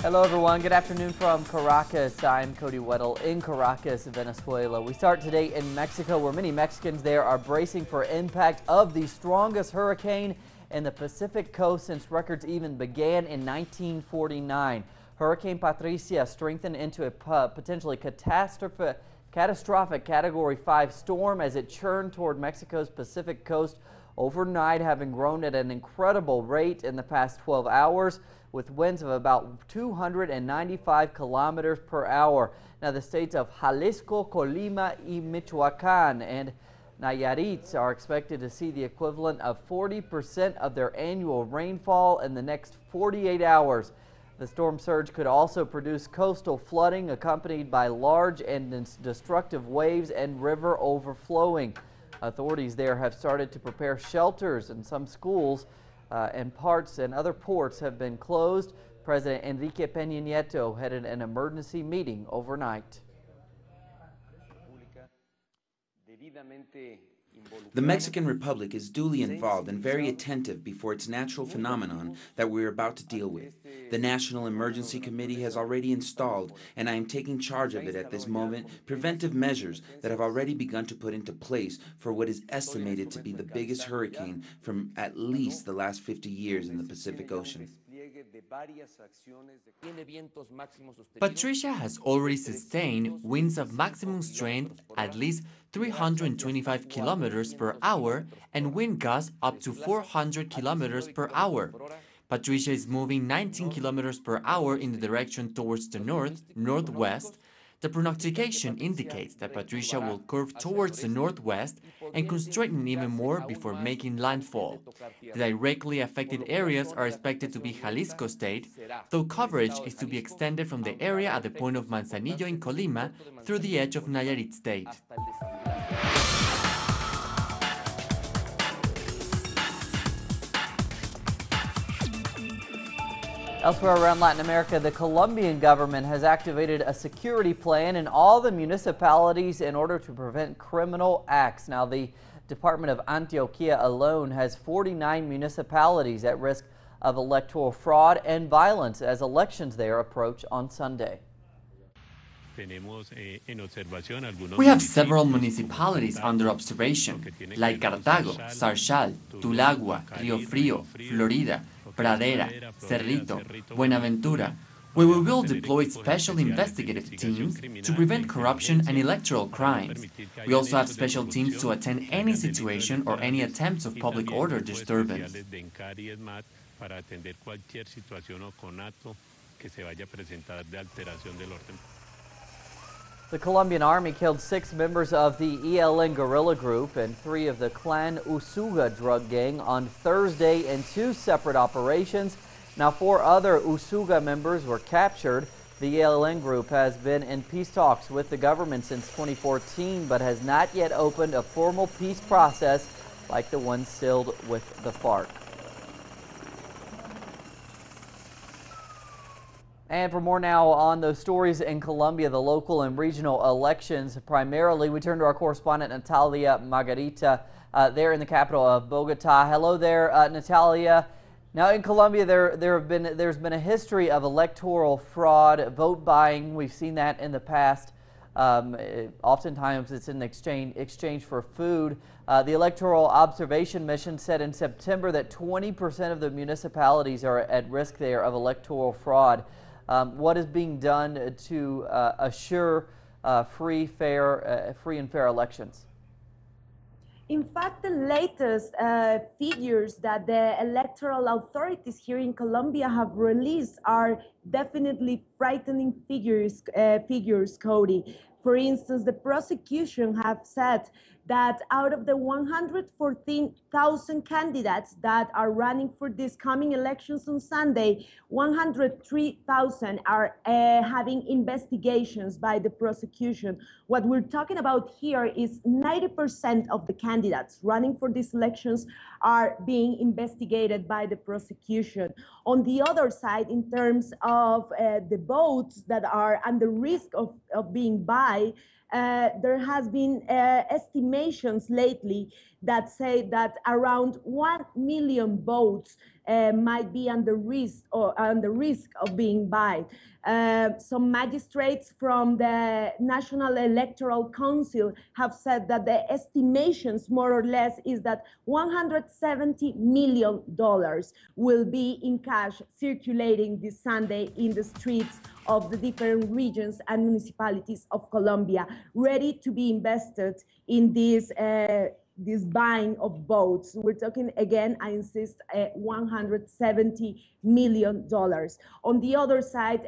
Hello everyone, good afternoon from Caracas. I'm Cody Weddle in Caracas, Venezuela. We start today in Mexico, where many Mexicans there are bracing for impact of the strongest hurricane in the Pacific coast since records even began in 1949. Hurricane Patricia strengthened into a potentially catastrophic Category 5 storm as it churned toward Mexico's Pacific coast overnight, having grown at an incredible rate in the past 12 hours. With winds of about 295 kilometers per hour. Now, the states of Jalisco, Colima, y Michoacán and Nayarit are expected to see the equivalent of 40% of their annual rainfall in the next 48 hours. The storm surge could also produce coastal flooding accompanied by large and destructive waves and river overflowing. Authorities there have started to prepare shelters, and some schools and parts and other ports have been closed. President Enrique Peña Nieto headed an emergency meeting overnight. The Mexican Republic is duly involved and very attentive before its natural phenomenon that we are about to deal with. The National Emergency Committee has already installed, and I am taking charge of it at this moment, preventive measures that have already begun to put into place for what is estimated to be the biggest hurricane from at least the last 50 years in the Pacific Ocean. Patricia has already sustained winds of maximum strength at least 325 kilometers per hour and wind gusts up to 400 kilometers per hour. Patricia is moving 19 kilometers per hour in the direction towards the northwest. The prognostication indicates that Patricia will curve towards the northwest and could strengthen even more before making landfall. The directly affected areas are expected to be Jalisco State, though coverage is to be extended from the area at the point of Manzanillo in Colima through the edge of Nayarit State. Elsewhere around Latin America, the Colombian government has activated a security plan in all the municipalities in order to prevent criminal acts. Now, the Department of Antioquia alone has 49 municipalities at risk of electoral fraud and violence as elections there approach on Sunday. We have several municipalities under observation, like Cartago, Sarchal, Tulagua, Rio Frio, Florida, Pradera, Cerrito, Buenaventura, where we will deploy special investigative teams to prevent corruption and electoral crimes. We also have special teams to attend any situation or any attempts of public order disturbance. The Colombian army killed 6 members of the ELN guerrilla group and 3 of the Clan Usuga drug gang on Thursday in 2 separate operations. Now, 4 other Usuga members were captured. The ELN group has been in peace talks with the government since 2014, but has not yet opened a formal peace process like the one sealed with the FARC. And for more now on those stories in Colombia, the local and regional elections primarily, we turn to our correspondent Natalia Margarita there in the capital of Bogota. Hello there, Natalia. Now in Colombia, there's been a history of electoral fraud, vote buying. We've seen that in the past. Oftentimes it's in exchange for food. The Electoral Observation Mission said in September that 20% of the municipalities are at risk there of electoral fraud. What is being done to assure free and fair elections? In fact, the latest figures that the electoral authorities here in Colombia have released are definitely frightening figures, Cody. For instance, the prosecution have said that out of the 114,000 candidates that are running for these coming elections on Sunday, 103,000 are having investigations by the prosecution. What we're talking about here is 90% of the candidates running for these elections are being investigated by the prosecution. On the other side, in terms of the votes that are under risk of being bought, buy, there has been estimations lately that say that around 1 million boats might be under risk of being bought. Some magistrates from the National Electoral Council have said that the estimations, more or less, is that $170 million will be in cash circulating this Sunday in the streets of the different regions and municipalities of Colombia, ready to be invested in this buying of boats. We're talking, again, I insist, $170 million. On the other side,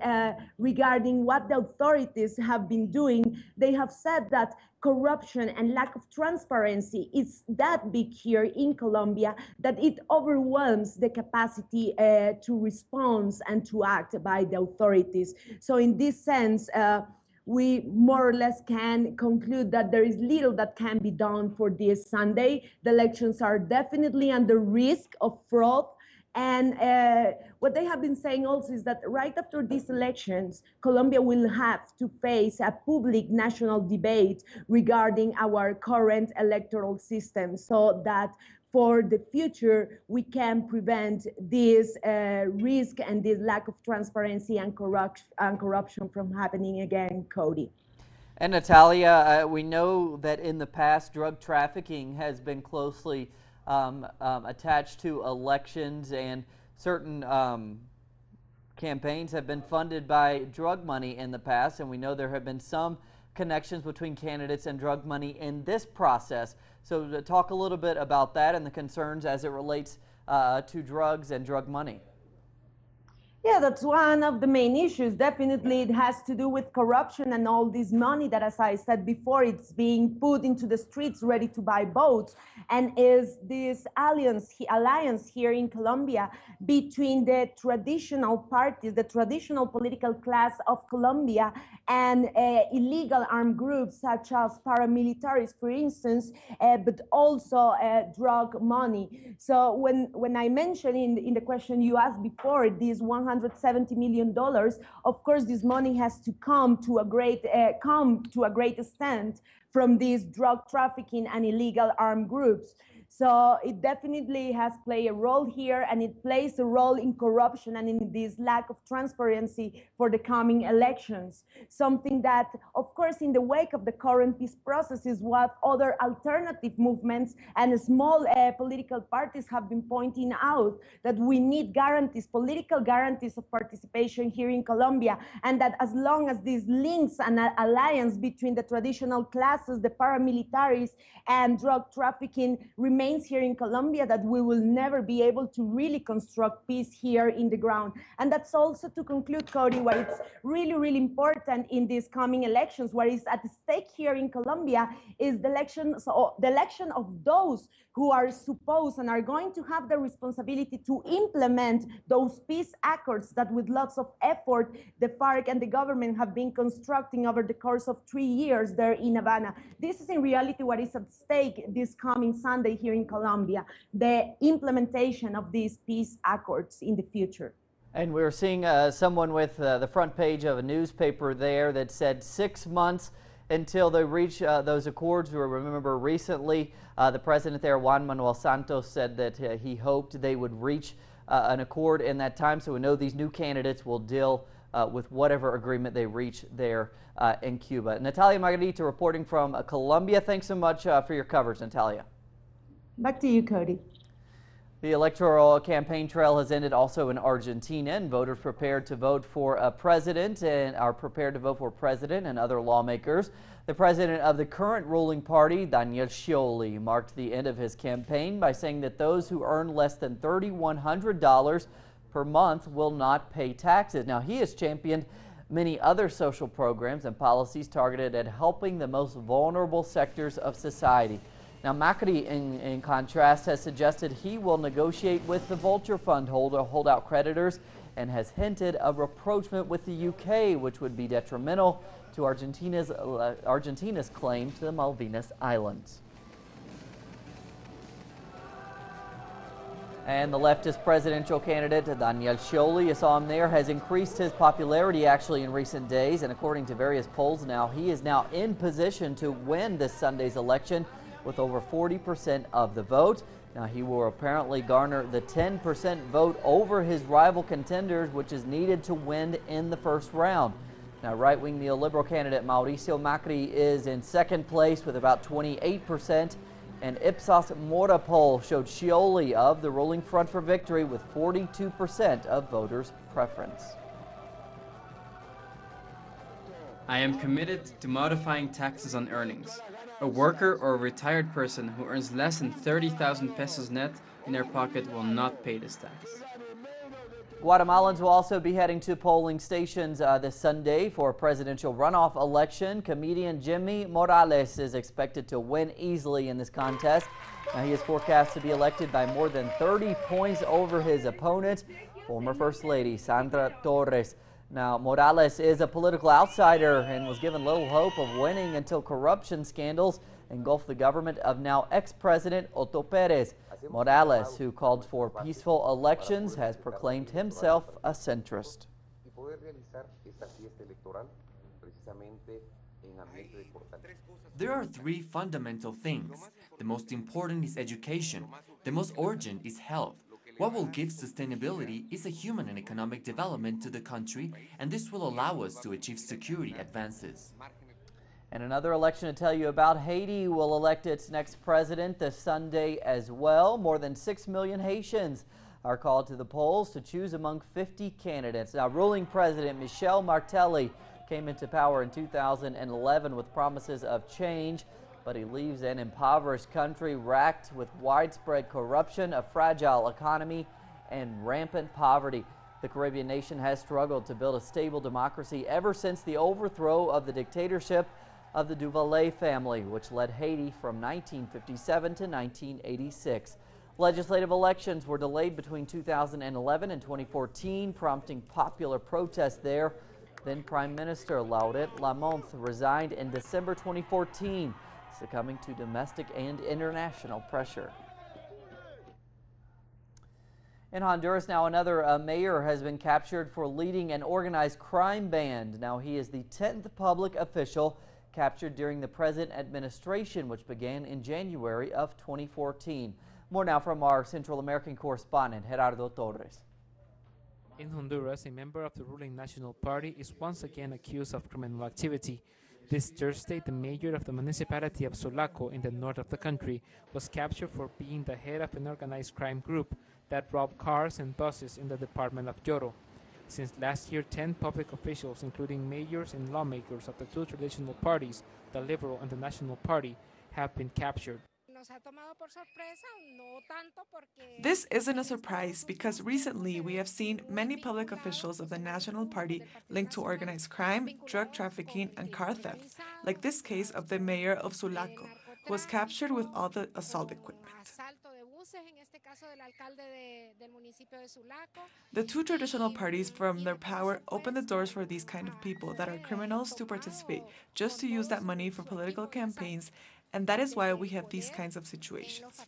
regarding what the authorities have been doing, they have said that corruption and lack of transparency is that big here in Colombia that it overwhelms the capacity to respond and to act by the authorities. So in this sense, we more or less can conclude that there is little that can be done for this Sunday. The elections are definitely under risk of fraud. And what they have been saying also is that right after these elections, Colombia will have to face a public national debate regarding our current electoral system, so that for the future, we can prevent this risk and this lack of transparency and corruption from happening again, Cody. And Natalia, we know that in the past, drug trafficking has been closely attached to elections, and certain campaigns have been funded by drug money in the past, and we know there have been some connections between candidates and drug money in this process. So to talk a little bit about that and the concerns as it relates to drugs and drug money. Yeah, that's one of the main issues. Definitely, it has to do with corruption and all this money that, as I said before, it's being put into the streets ready to buy boats. And is this alliance here in Colombia between the traditional parties, the traditional political class of Colombia, and illegal armed groups such as paramilitaries, for instance, but also drug money. So when I mentioned in the question you asked before, these $170 million, of course, this money has to come to a great extent from these drug trafficking and illegal armed groups. So it definitely has played a role here, and it plays a role in corruption and in this lack of transparency for the coming elections. Something that, of course, in the wake of the current peace process is what other alternative movements and small political parties have been pointing out, that we need guarantees, political guarantees of participation here in Colombia, and that as long as these links and alliance between the traditional classes, the paramilitaries, and drug trafficking remains here in Colombia, that we will never be able to really construct peace here in the ground. And that's also, to conclude, Cody, what is really, really important in these coming elections, what is at stake here in Colombia is the election of those who are supposed and are going to have the responsibility to implement those peace accords that with lots of effort the FARC and the government have been constructing over the course of 3 years there in Havana. This is in reality what is at stake this coming Sunday here in Colombia, the implementation of these peace accords in the future. And we're seeing someone with the front page of a newspaper there that said 6 months until they reach those accords. We remember recently the president there, Juan Manuel Santos, said that he hoped they would reach an accord in that time. So we know these new candidates will deal with whatever agreement they reach there in Cuba. Natalia Margarita reporting from Colombia. Thanks so much for your coverage, Natalia. Back to you, Cody. The electoral campaign trail has ended also in Argentina, and voters prepared to vote for a president and are prepared to vote for president and other lawmakers. The president of the current ruling party, Daniel Scioli, marked the end of his campaign by saying that those who earn less than $3,100 per month will not pay taxes. Now, he has championed many other social programs and policies targeted at helping the most vulnerable sectors of society. Now, Macri, in contrast, has suggested he will negotiate with the Vulture Fund holdout creditors, and has hinted of rapprochement with the UK, which would be detrimental to Argentina's claim to the Malvinas Islands. And the leftist presidential candidate, Daniel Scioli, you saw him there, has increased his popularity actually in recent days. And according to various polls now, he is now in position to win this Sunday's election with over 40% of the vote. Now, he will apparently garner the 10% vote over his rival contenders, which is needed to win in the first round. Now, right-wing neoliberal candidate Mauricio Macri is in second place with about 28%. An Ipsos Mora poll showed Scioli of the ruling Front for Victory with 42% of voters' preference. I am committed to modifying taxes on earnings. A worker or a retired person who earns less than 30,000 pesos net in their pocket will not pay this tax. Guatemalans will also be heading to polling stations this Sunday for a presidential runoff election. Comedian Jimmy Morales is expected to win easily in this contest. Now, he is forecast to be elected by more than 30 points over his opponent, former First Lady Sandra Torres. Now, Morales is a political outsider and was given little hope of winning until corruption scandals engulfed the government of now ex-president Otto Perez. Morales, who called for peaceful elections, has proclaimed himself a centrist. There are three fundamental things. The most important is education. The most urgent is health. What will give sustainability is a human and economic development to the country, and this will allow us to achieve security advances. And another election to tell you about, Haiti will elect its next president this Sunday as well. More than 6 million Haitians are called to the polls to choose among 50 candidates. Now, ruling president Michel Martelly came into power in 2011 with promises of change, but he leaves an impoverished country racked with widespread corruption, a fragile economy, and rampant poverty. The Caribbean nation has struggled to build a stable democracy ever since the overthrow of the dictatorship of the Duvalier family, which led Haiti from 1957 to 1986. Legislative elections were delayed between 2011 and 2014, prompting popular protest there. Then Prime Minister Laurent Lamothe resigned in December 2014, succumbing to domestic and international pressure. In Honduras now, another mayor has been captured for leading an organized crime band. Now, he is the 10th public official captured during the present administration, which began in January of 2014. More now from our Central American correspondent, Gerardo Torres. In Honduras, a member of the ruling National Party is once again accused of criminal activity. This Thursday, the mayor of the municipality of Sulaco in the north of the country was captured for being the head of an organized crime group that robbed cars and buses in the department of Lloro. Since last year, 10 public officials, including mayors and lawmakers of the two traditional parties, the Liberal and the National Party, have been captured. This isn't a surprise because recently we have seen many public officials of the National Party linked to organized crime, drug trafficking, and car theft, like this case of the mayor of Sulaco, who was captured with all the assault equipment. The two traditional parties, from their power, open the doors for these kind of people that are criminals to participate, just to use that money for political campaigns, and that is why we have these kinds of situations.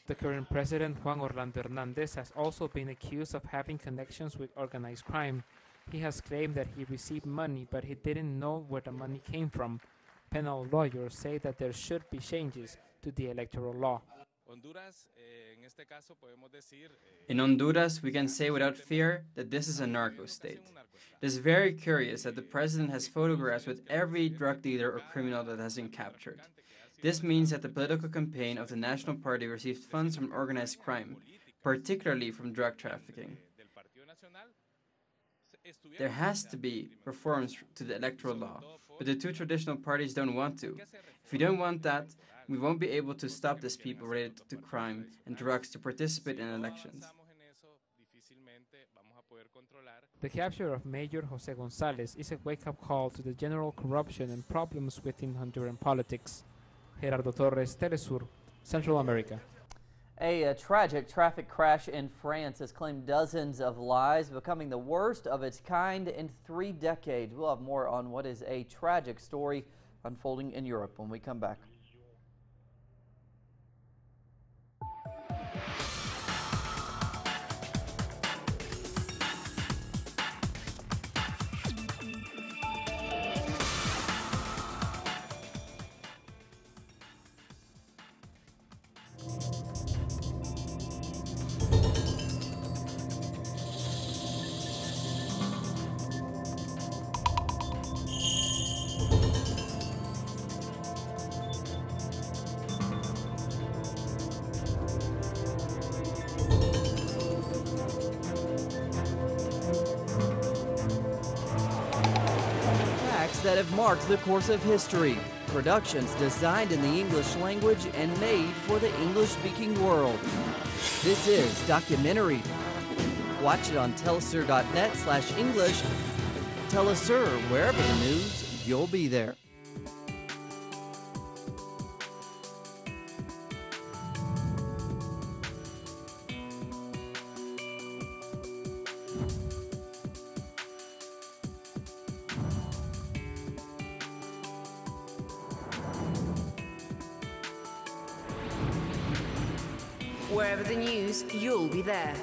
The current president, Juan Orlando Hernandez, has also been accused of having connections with organized crime. He has claimed that he received money, but he didn't know where the money came from. Penal lawyers say that there should be changes to the electoral law. In Honduras, we can say without fear that this is a narco state. It is very curious that the president has photographs with every drug dealer or criminal that has been captured. This means that the political campaign of the National Party received funds from organized crime, particularly from drug trafficking. There has to be reforms to the electoral law, but the two traditional parties don't want to. If we don't want that, we won't be able to stop these people related to crime and drugs to participate in elections. The capture of Mayor José González is a wake-up call to the general corruption and problems within Honduran politics. Gerardo Torres, Telesur, Central America. A tragic traffic crash in France has claimed dozens of lives, becoming the worst of its kind in 3 decades. We'll have more on what is a tragic story unfolding in Europe when we come back. that have marked the course of history. Productions designed in the English language and made for the English-speaking world. This is Documentary. Watch it on telesur.net/English. Telesur, wherever the news, you'll be there. Wherever the news, you'll be there.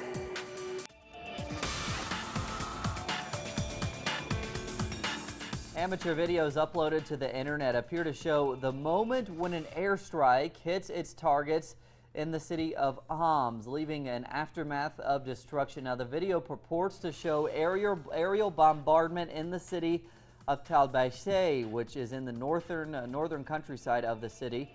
Amateur videos uploaded to the internet appear to show the moment when an airstrike hits its targets in the city of Homs, leaving an aftermath of destruction. Now, the video purports to show aerial bombardment in the city of Talbashe, which is in the northern countryside of the city.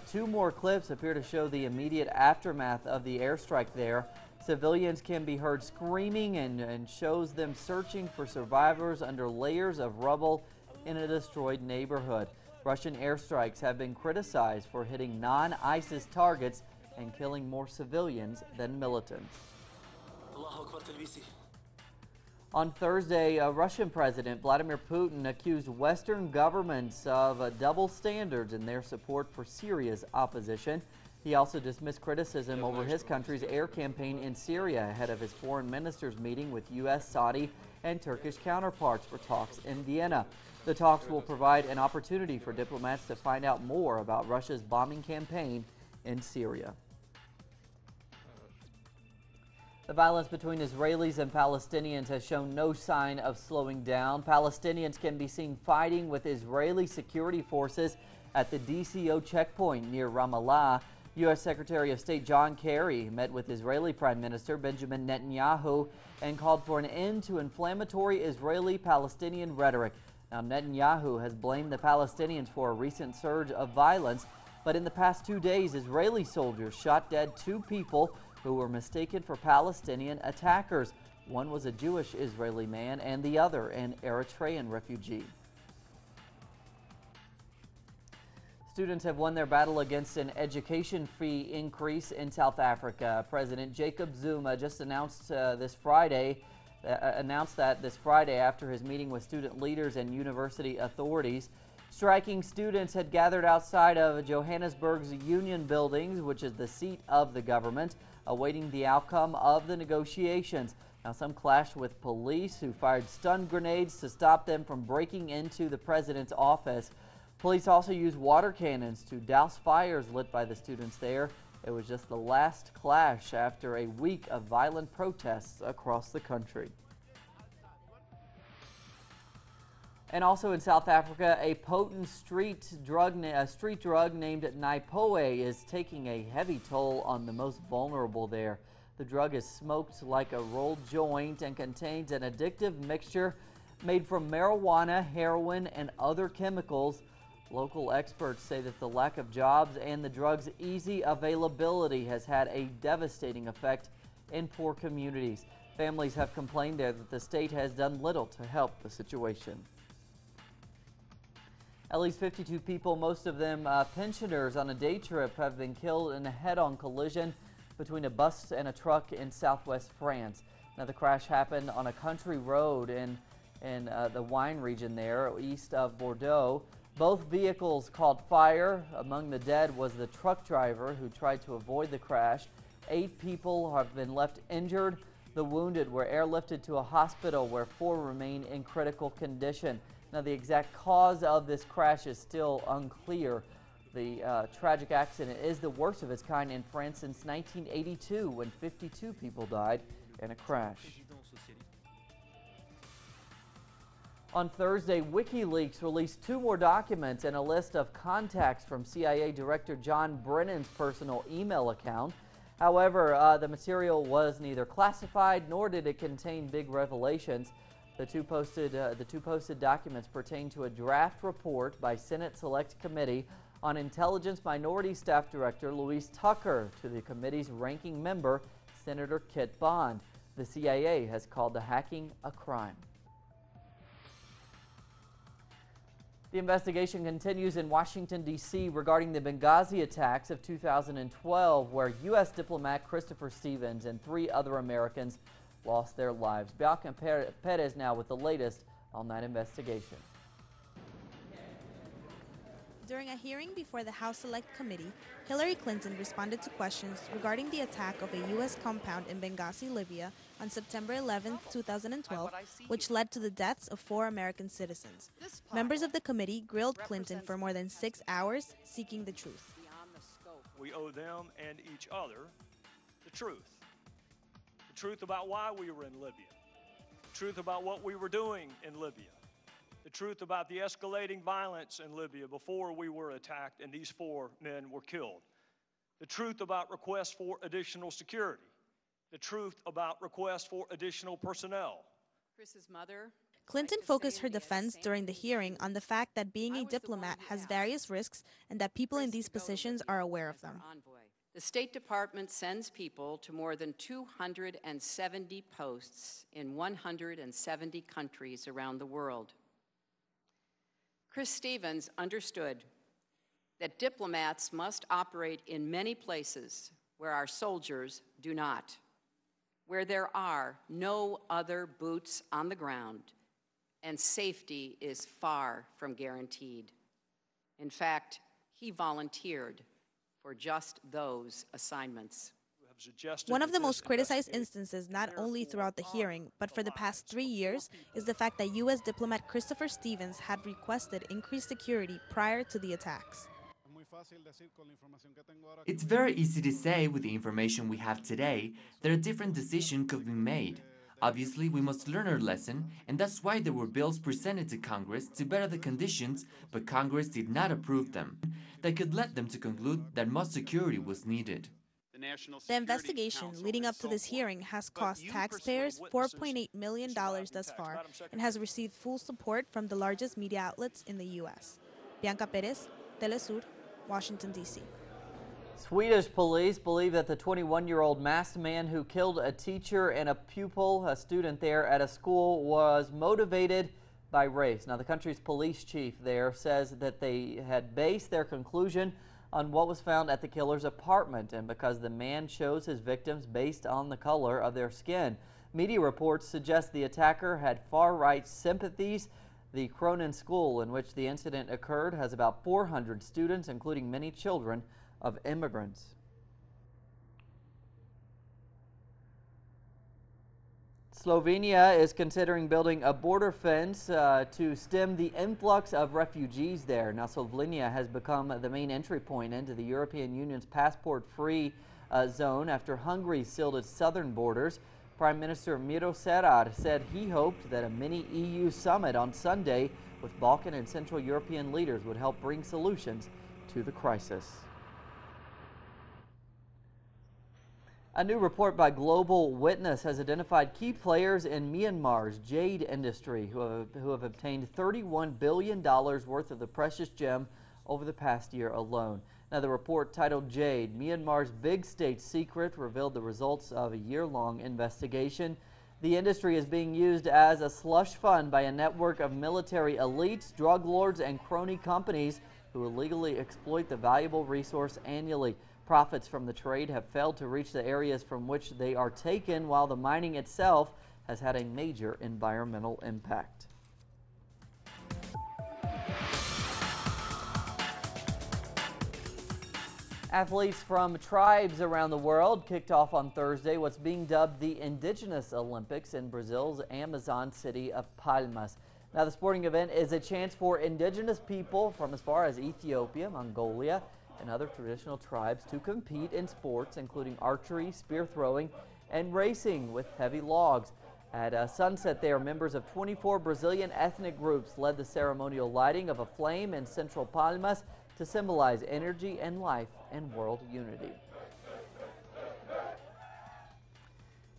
Two more clips appear to show the immediate aftermath of the airstrike there. Civilians can be heard screaming and shows them searching for survivors under layers of rubble in a destroyed neighborhood. Russian airstrikes have been criticized for hitting non-ISIS targets and killing more civilians than militants. On Thursday, Russian President Vladimir Putin accused Western governments of double standards in their support for Syria's opposition. He also dismissed criticism over his country's air campaign in Syria ahead of his foreign ministers meeting with U.S., Saudi, and Turkish counterparts for talks in Vienna. The talks will provide an opportunity for diplomats to find out more about Russia's bombing campaign in Syria. The violence between Israelis and Palestinians has shown no sign of slowing down. Palestinians can be seen fighting with Israeli security forces at the DCO checkpoint near Ramallah. U.S. Secretary of State John Kerry met with Israeli Prime Minister Benjamin Netanyahu and called for an end to inflammatory Israeli-Palestinian rhetoric. Now, Netanyahu has blamed the Palestinians for a recent surge of violence, but in the past 2 days, Israeli soldiers shot dead 2 people who were mistaken for Palestinian attackers. One was a Jewish Israeli man and the other an Eritrean refugee. Students have won their battle against an education fee increase in South Africa. President Jacob Zuma just announced that this Friday after his meeting with student leaders and university authorities. Striking students had gathered outside of Johannesburg's Union Buildings, which is the seat of the government, awaiting the outcome of the negotiations. Now, some clashed with police who fired stun grenades to stop them from breaking into the president's office. Police also used water cannons to douse fires lit by the students there. It was just the last clash after a week of violent protests across the country. And also in South Africa, a potent street drug named Naipoe is taking a heavy toll on the most vulnerable there. The drug is smoked like a rolled joint and contains an addictive mixture made from marijuana, heroin, and other chemicals. Local experts say that the lack of jobs and the drug's easy availability has had a devastating effect in poor communities. Families have complained there that the state has done little to help the situation. At least 52 people, most of them pensioners on a day trip, have been killed in a head-on collision between a bus and a truck in southwest France. Now, the crash happened on a country road in the wine region there, east of Bordeaux. Both vehicles caught fire. Among the dead was the truck driver who tried to avoid the crash. 8 people have been left injured. The wounded were airlifted to a hospital where 4 remain in critical condition. Now, the exact cause of this crash is still unclear. The tragic accident is the worst of its kind in France since 1982, when 52 people died in a crash. On Thursday, WikiLeaks released 2 more documents and a list of contacts from CIA Director John Brennan's personal email account. However, the material was neither classified nor did it contain big revelations. The two posted documents pertain to a draft report by Senate Select Committee on Intelligence Minority Staff Director Louise Tucker to the committee's ranking member, Senator Kit Bond. The CIA has called the hacking a crime. The investigation continues in Washington, D.C. regarding the Benghazi attacks of 2012, where U.S. diplomat Christopher Stevens and 3 other Americans lost their lives. Bianca Perez now with the latest on that investigation. During a hearing before the House Select Committee, Hillary Clinton responded to questions regarding the attack of a U.S. compound in Benghazi, Libya on September 11, 2012, which led to the deaths of 4 American citizens. Members of the committee grilled Clinton for more than 6 hours, seeking the truth. We owe them and each other the truth. The truth about why we were in Libya. The truth about what we were doing in Libya. The truth about the escalating violence in Libya before we were attacked and these 4 men were killed. The truth about requests for additional security. The truth about requests for additional personnel. Chris's mother. Clinton focused her defense during the hearing on the fact that being a diplomat has various risks and that people in these positions are aware of them. The State Department sends people to more than 270 posts in 170 countries around the world. Chris Stevens understood that diplomats must operate in many places where our soldiers do not, where there are no other boots on the ground, and safety is far from guaranteed. In fact, he volunteered for just those assignments. One of the most criticized instances, not only throughout the hearing, but for the past 3 years, is the fact that U.S. diplomat Christopher Stevens had requested increased security prior to the attacks. It's very easy to say with the information we have today that a different decision could be made. Obviously, we must learn our lesson, and that's why there were bills presented to Congress to better the conditions, but Congress did not approve them. That could lead them to conclude that more security was needed. The investigation leading up to this hearing has cost taxpayers $4.8 million thus far and has received full support from the largest media outlets in the U.S. Bianca Perez, Telesur, Washington, D.C. Swedish police believe that the 21-year-old masked man who killed a teacher and a pupil, a student there at a school, was motivated by race. Now, the country's police chief there says that they had based their conclusion on what was found at the killer's apartment and because the man chose his victims based on the color of their skin. Media reports suggest the attacker had far-right sympathies. The Cronin school in which the incident occurred has about 400 students, including many children of immigrants. Slovenia is considering building a border fence to stem the influx of refugees there. Now, Slovenia has become the main entry point into the European Union's passport-free zone after Hungary sealed its southern borders. Prime Minister Miro Cerar said he hoped that a mini EU summit on Sunday with Balkan and Central European leaders would help bring solutions to the crisis. A new report by Global Witness has identified key players in Myanmar's jade industry who have obtained $31 billion worth of the precious gem over the past year alone. Now, the report titled Jade, Myanmar's Big State Secret, revealed the results of a year-long investigation. The industry is being used as a slush fund by a network of military elites, drug lords, and crony companies who illegally exploit the valuable resource annually. Profits from the trade have failed to reach the areas from which they are taken, while the mining itself has had a major environmental impact. Athletes from tribes around the world kicked off on Thursday what's being dubbed the Indigenous Olympics in Brazil's Amazon city of Palmas. Now, the sporting event is a chance for indigenous people from as far as Ethiopia, Mongolia, and other traditional tribes to compete in sports including archery, spear throwing, and racing with heavy logs. At sunset there, members of 24 Brazilian ethnic groups led the ceremonial lighting of a flame in central Palmas to symbolize energy and life and world unity.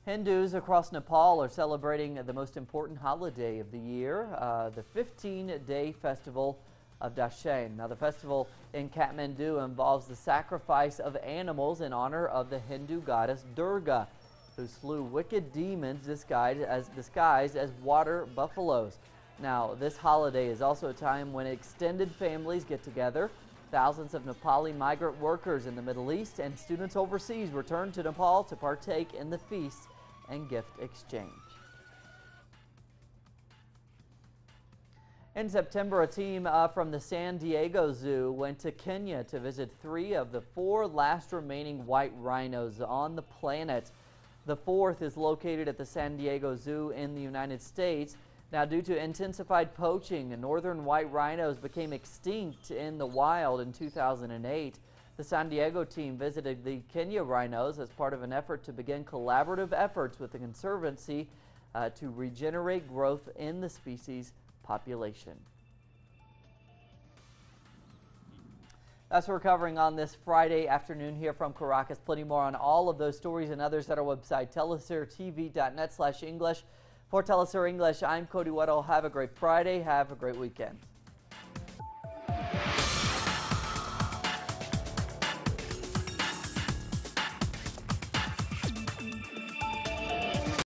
Hindus across Nepal are celebrating the most important holiday of the year, the 15-day festival of Dashain. Now, the festival in Kathmandu involves the sacrifice of animals in honor of the Hindu goddess Durga, who slew wicked demons disguised as water buffaloes. Now, this holiday is also a time when extended families get together. Thousands of Nepali migrant workers in the Middle East and students overseas return to Nepal to partake in the feast and gift exchange. In September, a team from the San Diego Zoo went to Kenya to visit 3 of the 4 last remaining white rhinos on the planet. The 4th is located at the San Diego Zoo in the United States. Now, due to intensified poaching, northern white rhinos became extinct in the wild in 2008. The San Diego team visited the Kenya rhinos as part of an effort to begin collaborative efforts with the Conservancy to regenerate growth in the species population. That's what we're covering on this Friday afternoon here from Caracas. Plenty more on all of those stories and others at our website, telesurtv.net/English. For Telesur English, I'm Cody Weddle. Have a great Friday. Have a great weekend.